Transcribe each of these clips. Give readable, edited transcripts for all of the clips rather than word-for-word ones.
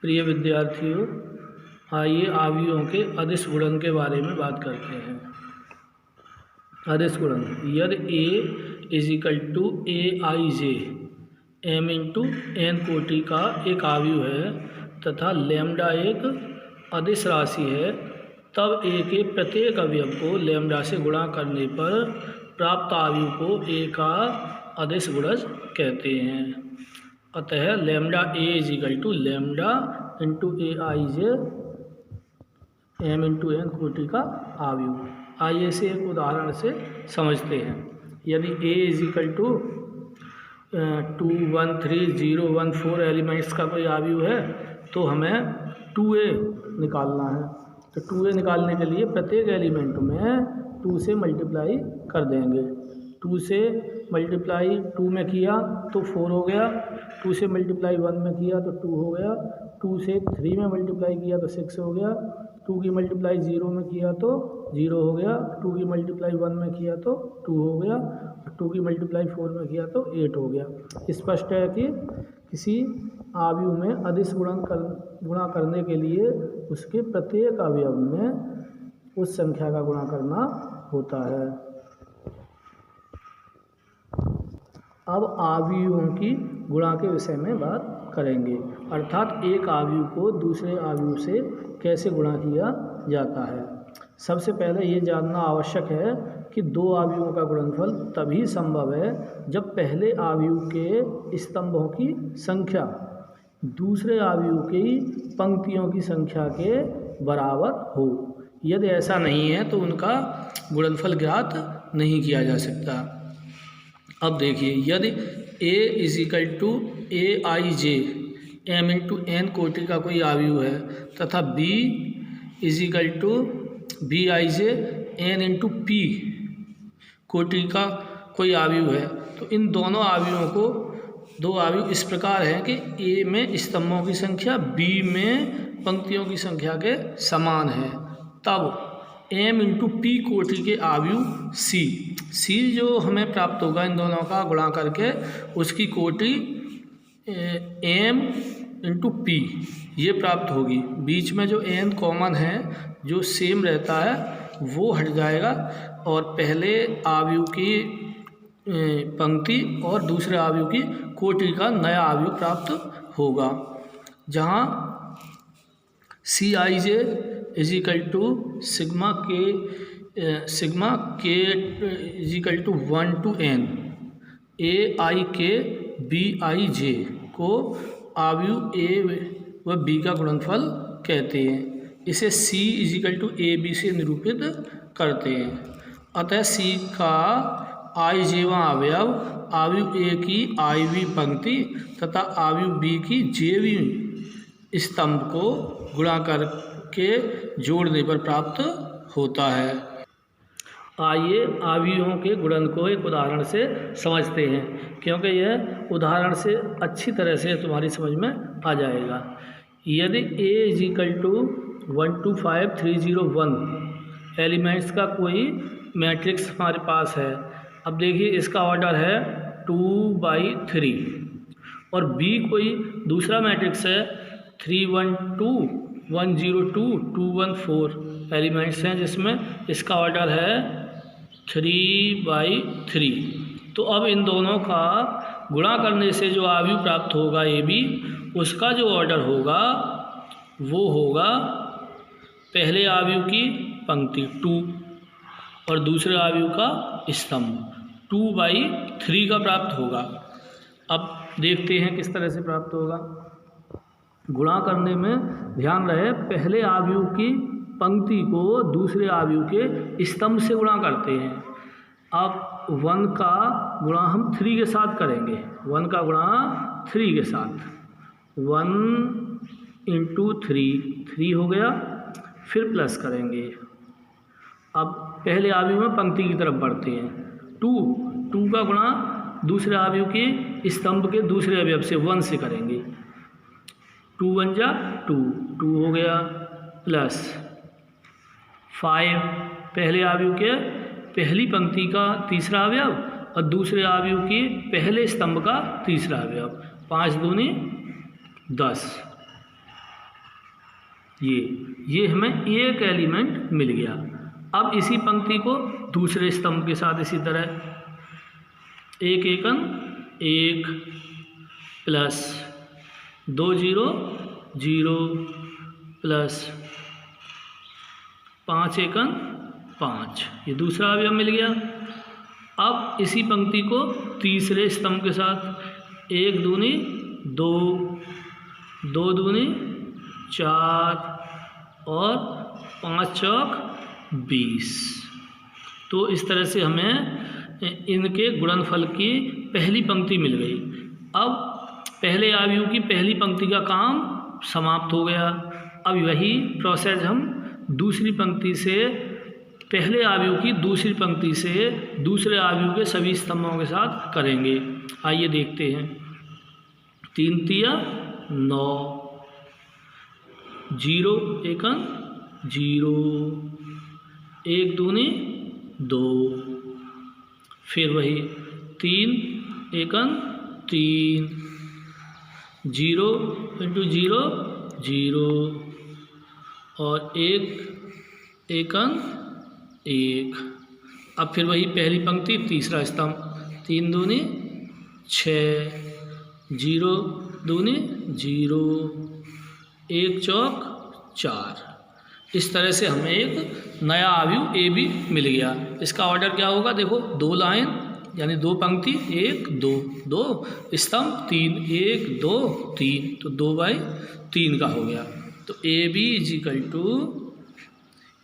प्रिय विद्यार्थियों, आइए अवयवों के अदिश गुणन के बारे में बात करते हैं। अदिश गुणन, यदि a is equal to A I J M into N कोटि का एक अवयव है तथा लैम्डा एक अदिश राशि है, तब a के प्रत्येक अवयव को लैम्डा से गुणा करने पर प्राप्त अवयव को a का अदिश गुणज कहते हैं। अतः lambda a is equal to lambda into A I J M into N कोटि का अवयव। आइए इसे एक उदाहरण से समझते हैं। यदि a is equal to 2 1 3 0 1 4 elements का कोई अवयव है तो हमें 2a निकालना है। तो 2a निकालने के लिए प्रत्येक एलिमेंट में 2 से मल्टीप्लाई कर देंगे। 2 से मल्टीप्लाई 2 में किया तो 4 हो गया, 2 से मल्टीप्लाई 1 में किया तो 2 हो गया, 2 से 3 में मल्टीप्लाई किया तो 6 हो गया, 2 की मल्टीप्लाई 0 में किया तो 0 हो गया, 2 की मल्टीप्लाई 1 में किया तो 2 हो गया, 2 की मल्टीप्लाई 4 में किया तो 8 हो गया। स्पष्ट है कि किसी अवयव में अदिश गुणा करने के लिए उसके प्रत्येक अवयव में उस संख्या का गुणा करना होता है। अब अवयवों की गुणा के विषय में बात करेंगे, अर्थात एक अवयव को दूसरे अवयव से कैसे गुणा किया जाता है। सबसे पहले ये जानना आवश्यक है कि दो अवयवों का गुणनफल तभी संभव है जब पहले अवयव के स्तंभों की संख्या दूसरे अवयव की पंक्तियों की संख्या के बराबर हो। यदि ऐसा नहीं है तो उनका गुणनफल ज्ञात नहीं किया जा सकता। अब देखिए, यदि a is equal to A I J M into N कोटि का कोई अवयव है तथा b is equal to B I J N into P कोटि का कोई अवयव है, तो इन दोनों अवयवों को दो अवयव इस प्रकार हैं कि a में स्तंभों की संख्या b में पंक्तियों की संख्या के समान है। तब m इंटू पी कोटि के अवयव c जो हमें प्राप्त होगा इन दोनों का गुणा करके, उसकी कोटि m इंटू पी ये प्राप्त होगी। बीच में जो n कॉमन है जो सेम रहता है वो हट जाएगा और पहले अवयव की पंक्ति और दूसरे अवयव की कोटि का नया अवयव प्राप्त होगा, जहाँ C I J is equal to sigma K is equal to 1 to n A I K B I जे को अवयव ए व बी का गुणनफल कहते हैं। इसे c is equal to A B से निरूपित करते हैं। अतः c का आई जेवा अवयव अवयव ए की आईवी पंक्ति तथा अवयव बी की जेवी स्तंभ को गुणा करके जोड़ने पर प्राप्त होता है। आइए अवयवों के गुणन को एक उदाहरण से समझते हैं, क्योंकि यह उदाहरण से अच्छी तरह से तुम्हारी समझ में आ जाएगा। यदि a is equal to 1 2 5 3 0 1 elements का कोई मैट्रिक्स हमारे पास है। अब देखिए, इसका ऑर्डर है 2/3 और b कोई दूसरा मैट्रिक्स है 3 1 2 1 0 2 2 1 4 एलिमेंट्स हैं, जिसमें इसका ऑर्डर है 3/3। तो अब इन दोनों का गुणा करने से जो अवयव प्राप्त होगा ए बी, उसका जो ऑर्डर होगा वो होगा पहले अवयव की पंक्ति 2 और दूसरे अवयव का स्तंभ 2/3 का प्राप्त होगा। अब देखते हैं किस तरह से प्राप्त होगा। गुणा करने में ध्यान रहे, पहले अवयव की पंक्ति को दूसरे अवयव के स्तंभ से गुणा करते हैं। अब 1 का गुणा हम 3 के साथ करेंगे, 1 का गुणा 3 के साथ 1 इंटू 3 हो गया, फिर प्लस करेंगे। अब पहले अवयव में पंक्ति की तरफ बढ़ते हैं। 2 का गुणा दूसरे अवयव के स्तंभ के दूसरे अवयव से 1 से करेंगे। 2 1 जा 2 हो गया, प्लस 5 पहले अवयव के पहली पंक्ति का तीसरा अवयव और दूसरे अवयव के पहले स्तंभ का तीसरा अवयव, 5 दूनी 10 ये हमें एक एलिमेंट मिल गया। अब इसी पंक्ति को दूसरे स्तंभ के साथ इसी तरह 1 एकन 1 प्लस 2 0 0 प्लस 5 एकन 5, ये दूसरा अवयव मिल गया। अब इसी पंक्ति को तीसरे स्तंभ के साथ 1 दूनी 2 2 दूनी 4 और 5 चौक 20। तो इस तरह से हमें इनके गुणनफल की पहली पंक्ति मिल गई। अब पहले आयु की पहली पंक्ति का काम समाप्त हो गया। अब वही प्रोसेस हम दूसरी पंक्ति से, पहले आयु की दूसरी पंक्ति से दूसरे आयु के सभी स्तंभों के साथ करेंगे। आइए देखते हैं। 3 तिया 9 0 एकन 0 1 दूनी 2, फिर वही 3 एकन 3 0 इंटू 0 0 और 1 एकन 1। अब फिर वही पहली पंक्ति तीसरा स्तंभ 3 दूनी 6 0 दूनी 0 1 चौक 4। इस तरह से हमें एक नया अवयव ए बी मिल गया। इसका ऑर्डर क्या होगा, देखो 2 लाइन यानी 2 पंक्ति 1 2 2 स्तंभ 3 1 2 3, तो 2/3 का हो गया। तो A B is equal to,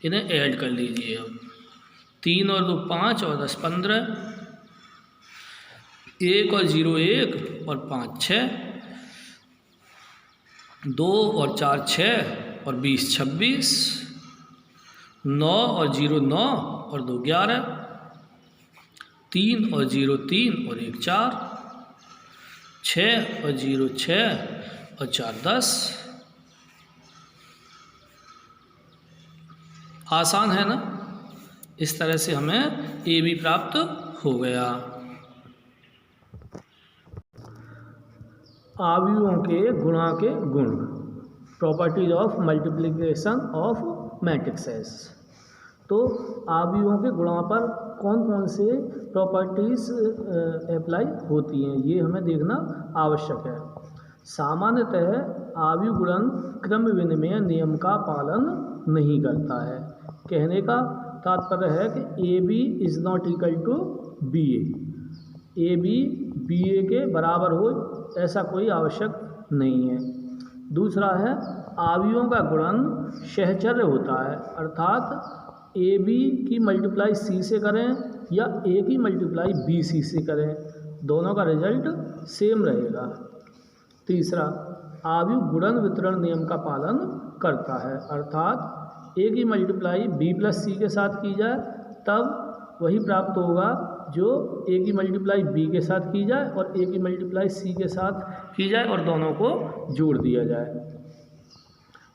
इन्हें ऐड कर लीजिए। अब 3 और 2 5 और 10 15, 1 और 0 1 और 5 6, 2 और 4 6 और 20 26, 9 और 0 9 और 2 11, 3 और 0 3 और 1 4, 6 और 0 6 और 4 10। आसान है ना। इस तरह से हमें ए बी प्राप्त हो गया। अवयवों के गुणा के गुण, properties of multiplication of matrixes. तो अवयवों के गुणा पर कौन कौन से प्रॉपर्टीज अप्लाई होती हैं, ये हमें देखना आवश्यक है। सामान्यतः अवयव गुणन क्रम विनिमय नियम का पालन नहीं करता है। कहने का तात्पर्य है कि A B is not equal to B A B B A के बराबर हो, ऐसा कोई आवश्यक नहीं है। दूसरा है अवयवों का गुणन सहचर्य होता है, अर्थात ए बी की मल्टीप्लाई सी से करें या ए की मल्टीप्लाई बी सी से करें, दोनों का रिजल्ट सेम रहेगा। तीसरा, अवयव गुणन वितरण नियम का पालन करता है, अर्थात ए की मल्टीप्लाई बी प्लस सी के साथ की जाए तब वही प्राप्त होगा जो ए की मल्टीप्लाई बी के साथ की जाए और ए की मल्टीप्लाई सी के साथ की जाए और दोनों को जोड़ दिया जाए।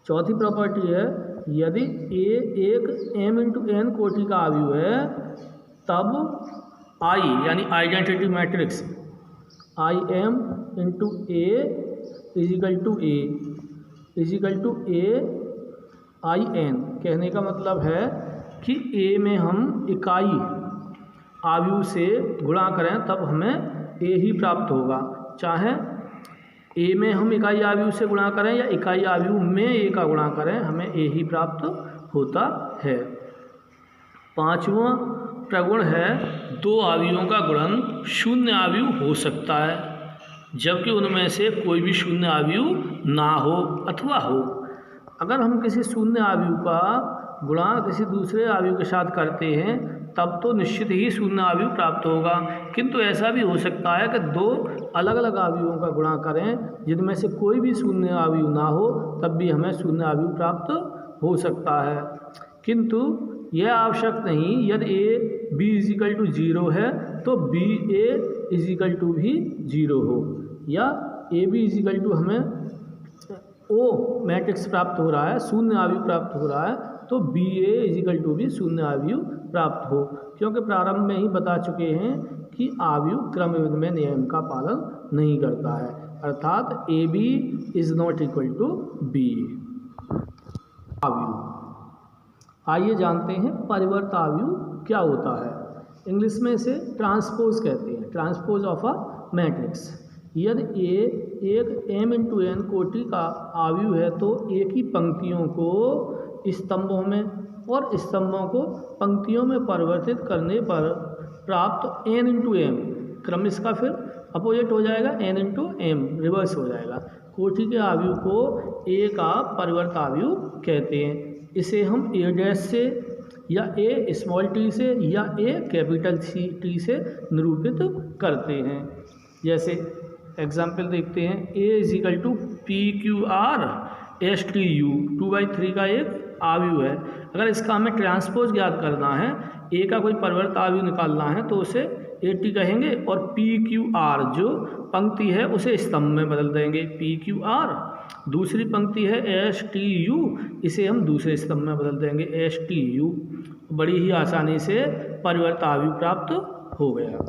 चौथी प्रॉपर्टी है, यदि ए एक m इंटू n कोटि का अवयव है तब आई यानी identity matrix I M into A is equal to A I N. कहने का मतलब है कि ए में हम इकाई अवयव से गुणा करें तब हमें ए ही प्राप्त होगा, चाहे ए में हम इकाई अवयव से गुणा करें या इकाई अवयव में ए का गुणा करें, हमें ए ही प्राप्त होता है। पांचवा प्रगुण है, दो अवयवों का गुणन शून्य अवयव हो सकता है जबकि उनमें से कोई भी शून्य अवयव ना हो अथवा हो। अगर हम किसी शून्य अवयव का गुणा किसी दूसरे अवयव के साथ करते हैं तब तो निश्चित ही शून्य अवयव प्राप्त होगा, किंतु ऐसा भी हो सकता है कि दो अलग अलग अवयवों का गुणा करें जिनमें से कोई भी शून्य अवयव ना हो तब भी हमें शून्य अवयव प्राप्त हो सकता है। किंतु यह आवश्यक नहीं, यदि ए बी इजिकल टू 0 है तो बी ए इजिकल टू भी 0 हो, या ए बी इजिकल टू हमें ओ मैट्रिक्स प्राप्त हो रहा है, शून्य अवयव प्राप्त हो रहा है, तो बी ए इजिकल टू भी शून्य अवयव प्राप्त हो, क्योंकि प्रारंभ में ही बता चुके हैं कि अवयव क्रम विनिमय नियम का पालन नहीं करता है, अर्थात A B is not equal to B. आव्यूह। आइए जानते हैं परिवर्त आव्यूह क्या होता है। इंग्लिश में इसे ट्रांसपोज कहते हैं, ट्रांसपोज ऑफ अ मैट्रिक्स। यदि ए एक m×n कोटि का आव्यूह है तो एक ही पंक्तियों को स्तंभों में और स्तंभों को पंक्तियों में परिवर्तित करने पर प्राप्त n×m, क्रम इसका फिर अपोजिट हो जाएगा, n×m रिवर्स हो जाएगा। कोटि के आव्यूह को ए का परिवर्त आव्यूह कहते हैं। इसे हम a' से या a स्मॉल t से या a कैपिटल T से निरूपित करते हैं। जैसे एग्जाम्पल देखते हैं, a = PQR STU 2/3 का एक आव्यूह है। अगर इसका हमें ट्रांसपोज ज्ञात करना है, a का कोई परिवर्त आव्यूह निकालना है तो उसे AT कहेंगे और PQR जो पंक्ति है उसे स्तंभ में बदल देंगे PQR। दूसरी पंक्ति है STU, इसे हम दूसरे स्तंभ में बदल देंगे STU। बड़ी ही आसानी से परिवर्त आव्यूह प्राप्त हो गया।